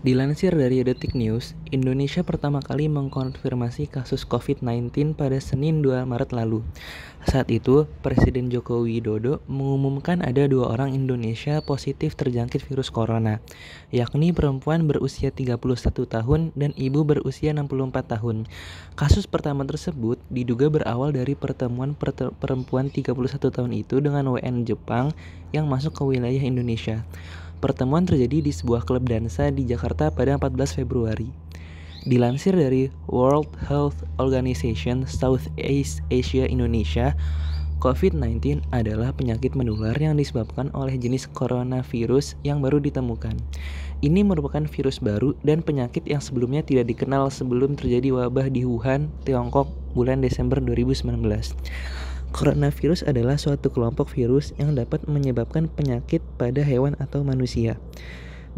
Dilansir dari Detik News, Indonesia pertama kali mengkonfirmasi kasus COVID-19 pada Senin 2 Maret lalu. Saat itu, Presiden Joko Widodo mengumumkan ada 2 orang Indonesia positif terjangkit virus corona, yakni perempuan berusia 31 tahun dan ibu berusia 64 tahun. Kasus pertama tersebut diduga berawal dari pertemuan perempuan 31 tahun itu dengan WN Jepang yang masuk ke wilayah Indonesia. Pertemuan terjadi di sebuah klub dansa di Jakarta pada 14 Februari. Dilansir dari World Health Organization Southeast Asia Indonesia, COVID-19 adalah penyakit menular yang disebabkan oleh jenis coronavirus yang baru ditemukan. Ini merupakan virus baru dan penyakit yang sebelumnya tidak dikenal sebelum terjadi wabah di Wuhan, Tiongkok, bulan Desember 2019. Coronavirus adalah suatu kelompok virus yang dapat menyebabkan penyakit pada hewan atau manusia.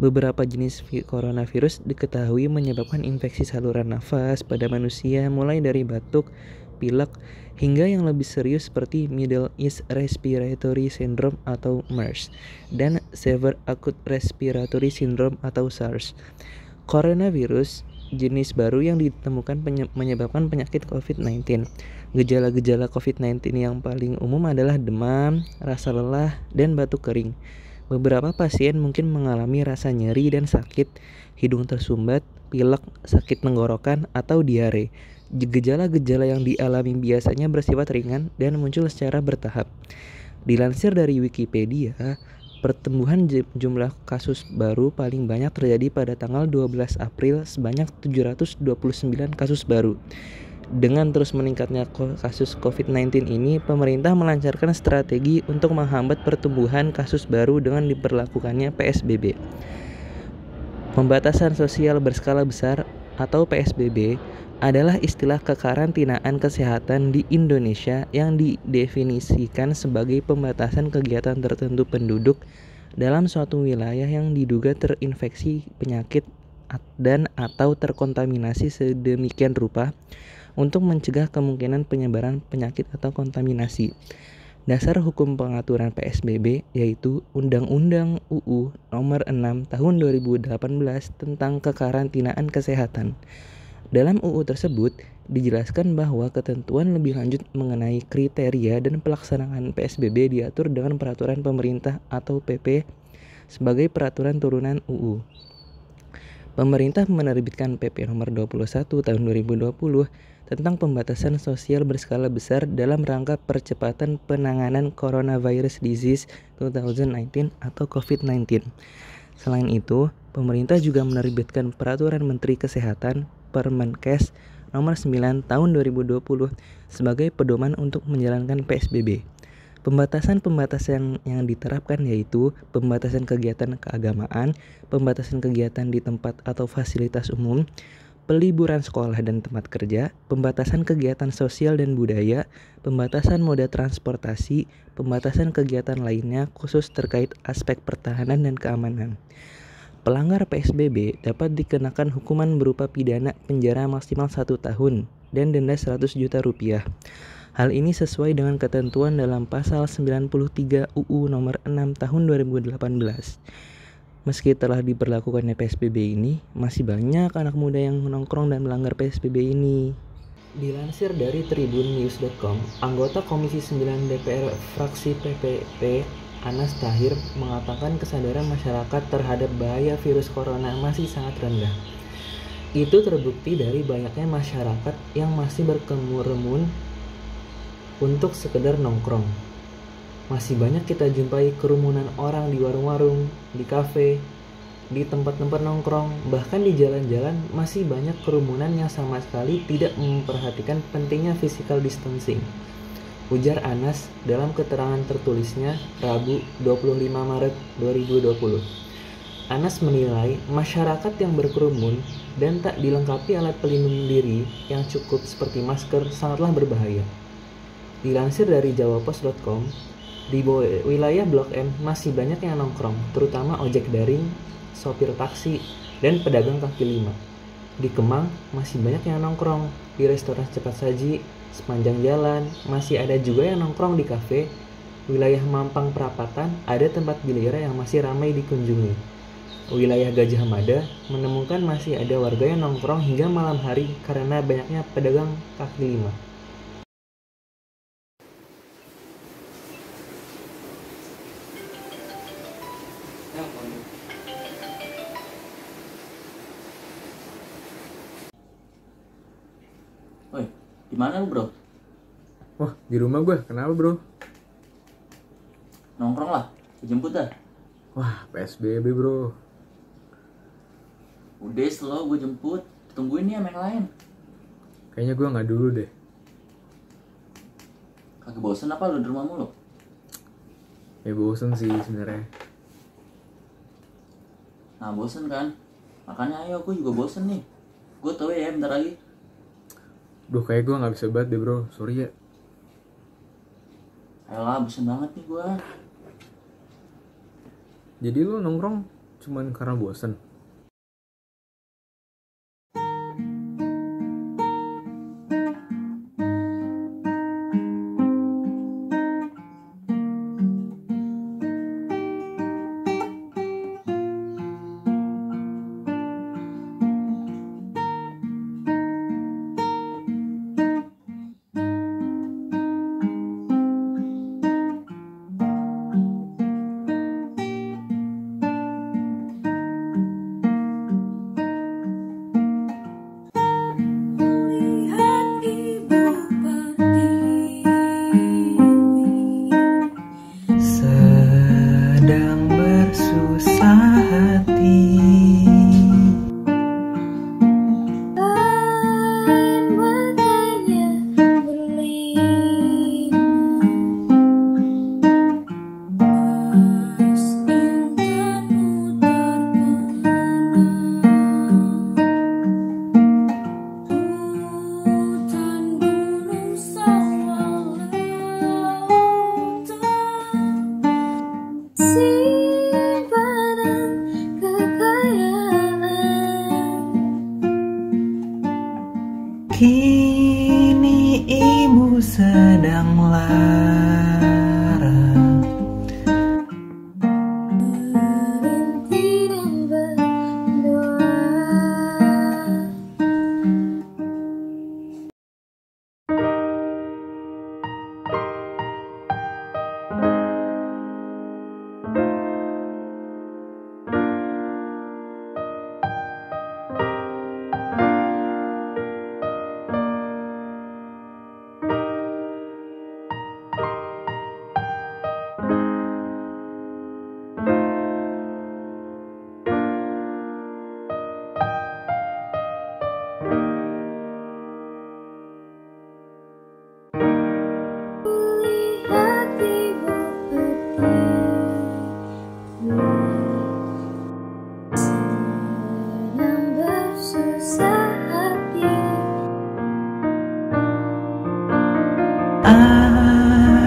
Beberapa jenis coronavirus diketahui menyebabkan infeksi saluran nafas pada manusia mulai dari batuk, pilek, hingga yang lebih serius seperti Middle East Respiratory Syndrome atau MERS dan Severe Acute Respiratory Syndrome atau SARS. Coronavirus jenis baru yang ditemukan menyebabkan penyakit COVID-19. Gejala-gejala COVID-19 yang paling umum adalah demam, rasa lelah, dan batuk kering. Beberapa pasien mungkin mengalami rasa nyeri dan sakit, hidung tersumbat, pilek, sakit tenggorokan, atau diare. Gejala-gejala yang dialami biasanya bersifat ringan dan muncul secara bertahap. Dilansir dari Wikipedia, pertumbuhan jumlah kasus baru paling banyak terjadi pada tanggal 12 April sebanyak 729 kasus baru. Dengan terus meningkatnya kasus COVID-19 ini, pemerintah melancarkan strategi untuk menghambat pertumbuhan kasus baru dengan diberlakukannya PSBB. Pembatasan sosial berskala besar atau PSBB adalah istilah kekarantinaan kesehatan di Indonesia yang didefinisikan sebagai pembatasan kegiatan tertentu penduduk dalam suatu wilayah yang diduga terinfeksi penyakit dan atau terkontaminasi sedemikian rupa untuk mencegah kemungkinan penyebaran penyakit atau kontaminasi. Dasar hukum pengaturan PSBB yaitu Undang-Undang UU Nomor 6 Tahun 2018 tentang Kekarantinaan Kesehatan. Dalam UU tersebut dijelaskan bahwa ketentuan lebih lanjut mengenai kriteria dan pelaksanaan PSBB diatur dengan peraturan pemerintah atau PP sebagai peraturan turunan UU. Pemerintah menerbitkan PP nomor 21 tahun 2020 tentang pembatasan sosial berskala besar dalam rangka percepatan penanganan Coronavirus Disease 2019 atau COVID-19. Selain itu, pemerintah juga menerbitkan Peraturan Menteri Kesehatan Permenkes nomor 9 tahun 2020 sebagai pedoman untuk menjalankan PSBB. Pembatasan-pembatasan yang diterapkan yaitu pembatasan kegiatan keagamaan, pembatasan kegiatan di tempat atau fasilitas umum, peliburan sekolah dan tempat kerja, pembatasan kegiatan sosial dan budaya, pembatasan moda transportasi, pembatasan kegiatan lainnya khusus terkait aspek pertahanan dan keamanan. Pelanggar PSBB dapat dikenakan hukuman berupa pidana penjara maksimal 1 tahun dan denda 100 juta rupiah. Hal ini sesuai dengan ketentuan dalam pasal 93 UU nomor 6 tahun 2018. Meski telah diberlakukannya PSBB ini, masih banyak anak muda yang menongkrong dan melanggar PSBB ini. Dilansir dari tribunnews.com, anggota Komisi 9 DPR fraksi PPP Anas Tahir mengatakan kesadaran masyarakat terhadap bahaya virus corona masih sangat rendah. Itu terbukti dari banyaknya masyarakat yang masih berkerumun untuk sekedar nongkrong. Masih banyak kita jumpai kerumunan orang di warung-warung, di kafe, di tempat-tempat nongkrong, bahkan di jalan-jalan masih banyak kerumunan yang sama sekali tidak memperhatikan pentingnya physical distancing. Ujar Anas dalam keterangan tertulisnya Rabu 25 Maret 2020. Anas menilai masyarakat yang berkerumun dan tak dilengkapi alat pelindung diri yang cukup seperti masker sangatlah berbahaya. Dilansir dari jawapos.com, di wilayah Blok M masih banyak yang nongkrong, terutama ojek daring, sopir taksi, dan pedagang kaki lima. Di Kemang masih banyak yang nongkrong, di restoran cepat saji, sepanjang jalan masih ada juga yang nongkrong di kafe. Wilayah Mampang Perapatan ada tempat biliar yang masih ramai dikunjungi. wilayah Gajah Mada menemukan masih ada warga yang nongkrong hingga malam hari karena banyaknya pedagang kaki lima. Woi, di mana lu, Bro? Wah, di rumah gue. Kenapa, bro? Nongkrong lah, jemput dah. Wah, PSBB, bro. Udah slow gue jemput, tungguin nih sama yang lain. Kayaknya gue nggak dulu deh. Kagak bosen apa lu di rumah mulu? Ya bosen sih sebenarnya. Nah bosen kan? Makanya ayo, gue juga bosen nih. Gue tau ya bentar lagi. Duh, kayak gue nggak bisa banget deh, bro. Sorry ya. Ayolah, bosen banget nih gue. Jadi lu nongkrong cuman karena bosen? Sedang bersusah hati. Kini ibu sedang lara, berhenti dan berdoa.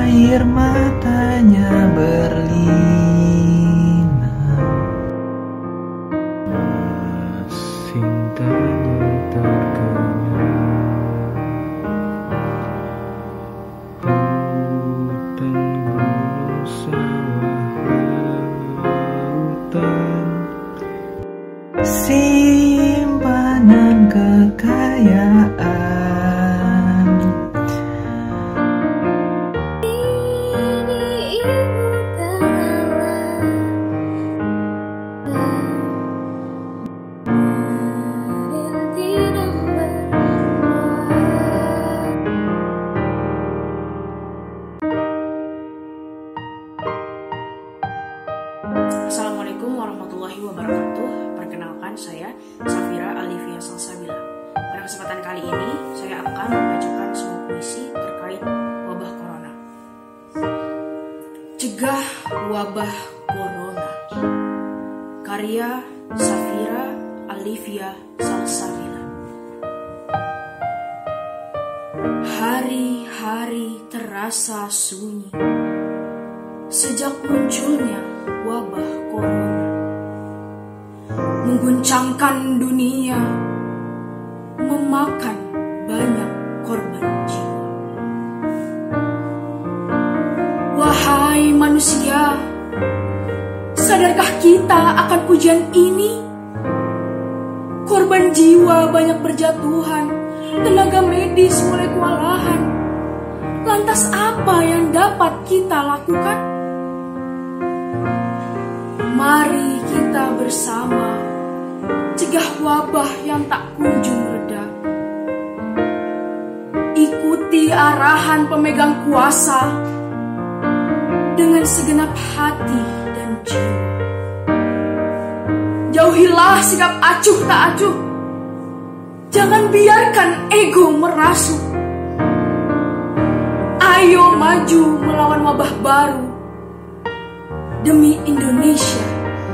Air matanya berlinang, cintanya terkenang. Hutan, gunung, sawah, lautan, simpanan kekayaan. Assalamualaikum warahmatullahi wabarakatuh. Perkenalkan, saya Safira Alifia Salsabila. Pada kesempatan kali ini, saya akan membacakan sebuah puisi terkait wabah corona. Cegah wabah corona. Karya Safira Alifia Salsabila. Hari-hari terasa sunyi sejak munculnya wabah corona, mengguncangkan dunia, memakan banyak korban jiwa. Wahai manusia, Sadarkah kita akan pujian ini? Korban jiwa banyak berjatuhan, tenaga medis mulai kewalahan. Lantas apa yang dapat kita lakukan? Mari kita bersama cegah wabah yang tak kunjung reda. Ikuti arahan pemegang kuasa dengan segenap hati dan jiwa. Jauhilah sikap acuh tak acuh. Jangan biarkan ego merasuk. Ayo maju melawan wabah baru demi Indonesia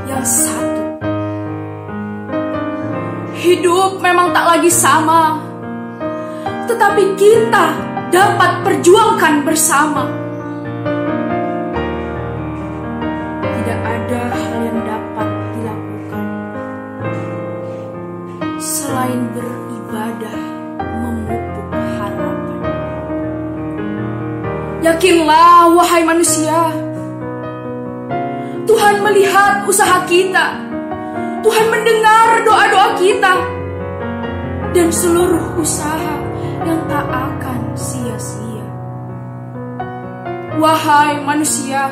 yang satu. Hidup memang tak lagi sama, tetapi kita dapat perjuangkan bersama. Tidak ada hal yang dapat dilakukan selain beribadah memupuk harapan. Yakinlah wahai manusia, Tuhan melihat usaha kita, Tuhan mendengar doa-doa kita, dan seluruh usaha yang tak akan sia-sia. Wahai manusia,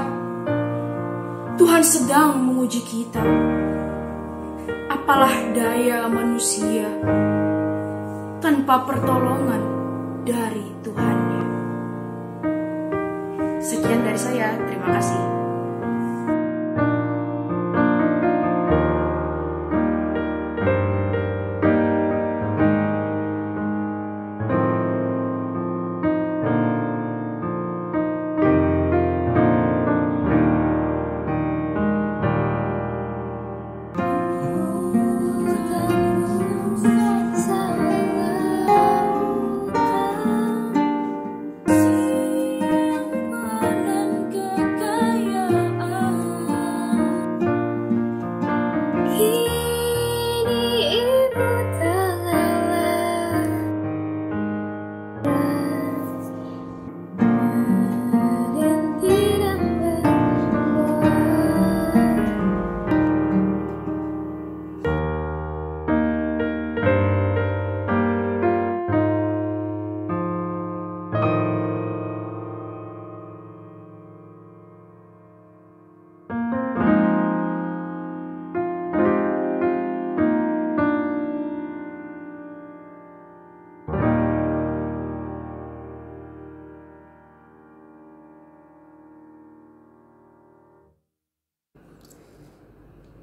Tuhan sedang menguji kita. Apalah daya manusia tanpa pertolongan dari Tuhannya. Sekian dari saya, terima kasih.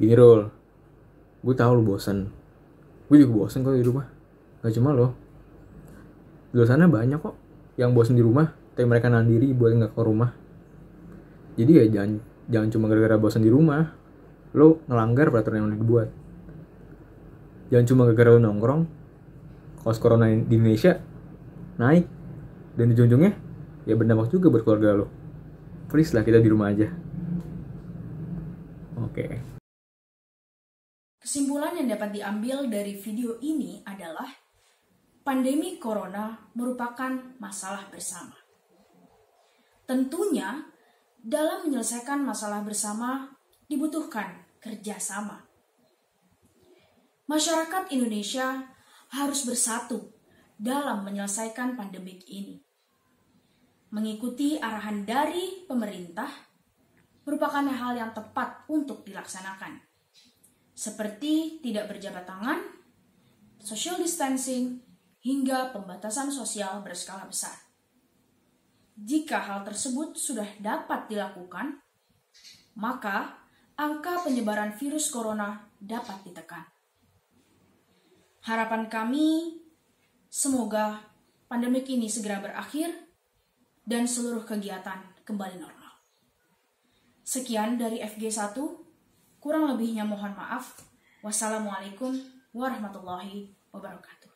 Gini Rul, gue tahu lu bosan. Gue juga bosan kok di rumah. Gak cuma lo. Di luar sana banyak kok yang bosan di rumah, tapi mereka nahan diri buat nggak ke rumah. Jadi ya jangan cuma gara-gara bosan di rumah lo ngelanggar peraturan yang udah dibuat. Jangan cuma gara-gara lo nongkrong, kasus corona di Indonesia naik, dan di ujung-ujungnya ya berdampak juga buat keluarga lo. Please lah, kita di rumah aja. Oke. Kesimpulan yang dapat diambil dari video ini adalah pandemi corona merupakan masalah bersama. Tentunya, dalam menyelesaikan masalah bersama dibutuhkan kerjasama. Masyarakat Indonesia harus bersatu dalam menyelesaikan pandemik ini. Mengikuti arahan dari pemerintah merupakan hal yang tepat untuk dilaksanakan. Seperti tidak berjabat tangan, social distancing, hingga pembatasan sosial berskala besar. Jika hal tersebut sudah dapat dilakukan, maka angka penyebaran virus corona dapat ditekan. Harapan kami, semoga pandemik ini segera berakhir dan seluruh kegiatan kembali normal. Sekian dari FG1, kurang lebihnya mohon maaf. Wassalamualaikum warahmatullahi wabarakatuh.